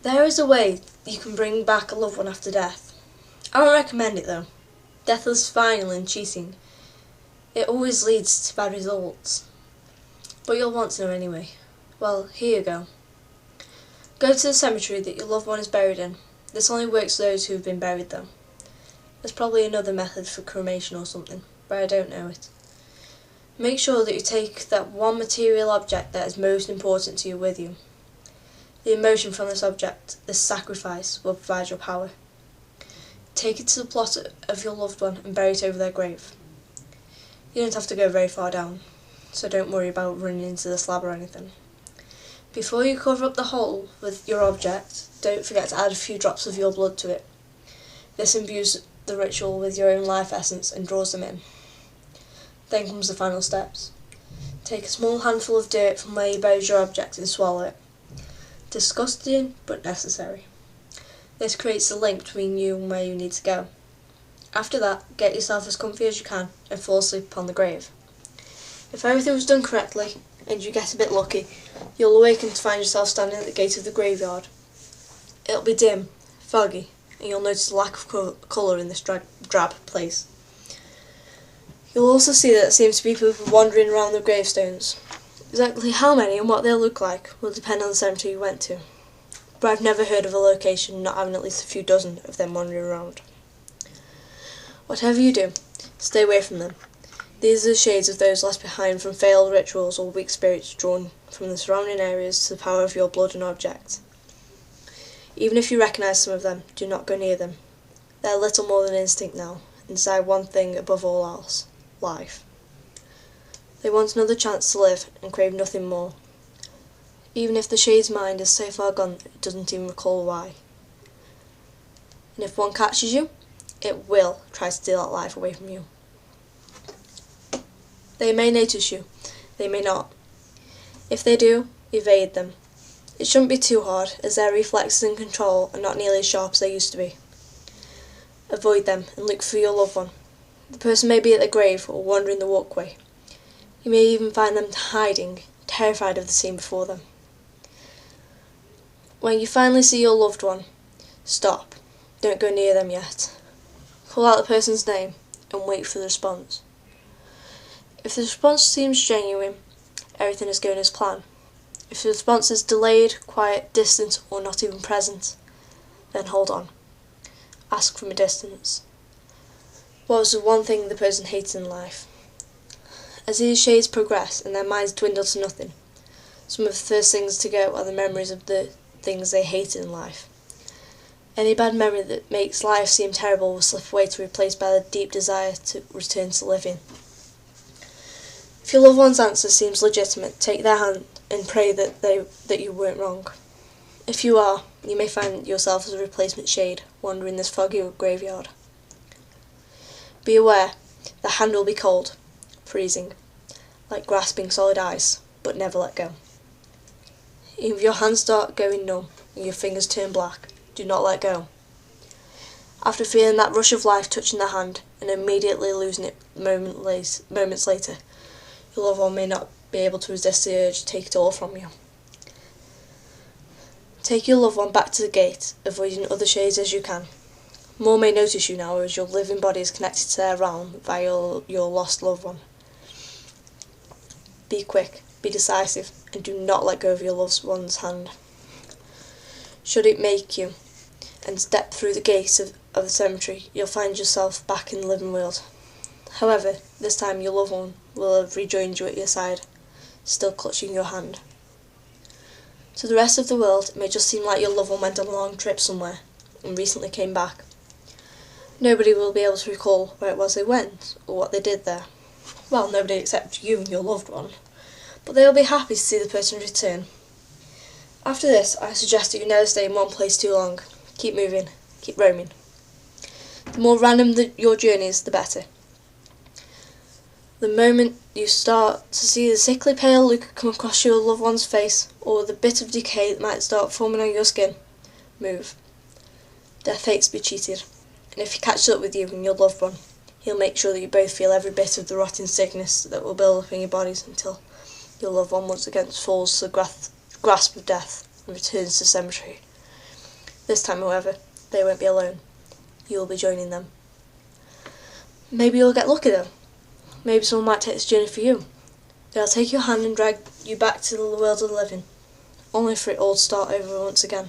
There is a way you can bring back a loved one after death. I don't recommend it though. Death is final and cheating. It always leads to bad results. But you'll want to know anyway. Well, here you go. Go to the cemetery that your loved one is buried in. This only works for those who have been buried though. There's probably another method for cremation or something, but I don't know it. Make sure that you take that one material object that is most important to you with you. The emotion from this object, this sacrifice, will provide your power. Take it to the plot of your loved one and bury it over their grave. You don't have to go very far down, so don't worry about running into the slab or anything. Before you cover up the hole with your object, don't forget to add a few drops of your blood to it. This imbues the ritual with your own life essence and draws them in. Then comes the final steps. Take a small handful of dirt from where you buried your object and swallow it. Disgusting, but necessary. This creates a link between you and where you need to go. After that, get yourself as comfy as you can and fall asleep upon the grave. If everything was done correctly, and you get a bit lucky, you'll awaken to find yourself standing at the gate of the graveyard. It'll be dim, foggy, and you'll notice the lack of colour in this drab place. You'll also see that there seems to be people wandering around the gravestones. Exactly how many and what they'll look like will depend on the cemetery you went to, but I've never heard of a location not having at least a few dozen of them wandering around. Whatever you do, stay away from them. These are the shades of those left behind from failed rituals or weak spirits drawn from the surrounding areas to the power of your blood and object. Even if you recognise some of them, do not go near them. They're little more than instinct now, and desire one thing above all else: life. They want another chance to live and crave nothing more, even if the shade's mind is so far gone it doesn't even recall why. And if one catches you, it will try to steal that life away from you. They may notice you, they may not. If they do, evade them. It shouldn't be too hard, as their reflexes and control are not nearly as sharp as they used to be. Avoid them and look for your loved one. The person may be at the grave or wandering the walkway. You may even find them hiding, terrified of the scene before them. When you finally see your loved one, stop. Don't go near them yet. Call out the person's name and wait for the response. If the response seems genuine, everything is going as planned. If the response is delayed, quiet, distant, or not even present, then hold on. Ask from a distance. What was the one thing the person hated in life? As these shades progress and their minds dwindle to nothing, some of the first things to go are the memories of the things they hated in life. Any bad memory that makes life seem terrible will slip away to be replaced by the deep desire to return to living. If your loved one's answer seems legitimate, take their hand and pray that you weren't wrong. If you are, you may find yourself as a replacement shade wandering this foggy graveyard. Be aware, the hand will be cold, freezing, like grasping solid ice, but never let go. Even if your hands start going numb and your fingers turn black, do not let go. After feeling that rush of life touching the hand and immediately losing it moments later, your loved one may not be able to resist the urge to take it all from you. Take your loved one back to the gate, avoiding other shades as you can. More may notice you now as your living body is connected to their realm via your lost loved one. Be quick, be decisive, and do not let go of your loved one's hand. Should it make you and step through the gates of the cemetery, you'll find yourself back in the living world. However, this time your loved one will have rejoined you at your side, still clutching your hand. To the rest of the world, it may just seem like your loved one went on a long trip somewhere and recently came back. Nobody will be able to recall where it was they went or what they did there. Well, nobody except you and your loved one, but they will be happy to see the person return. After this, I suggest that you never stay in one place too long. Keep moving, keep roaming. The more random your journey is, the better. The moment you start to see the sickly pale look come across your loved one's face, or the bit of decay that might start forming on your skin, move. Death hates to be cheated, and if he catches up with you and your loved one, he'll make sure that you both feel every bit of the rotting sickness that will build up in your bodies until your loved one once again falls to the grasp of death and returns to the cemetery, This time, however, they won't be alone. You'll be joining them. Maybe you'll get lucky though. Maybe someone might take this journey for you. They'll take your hand and drag you back to the world of the living, only for it all to start over once again.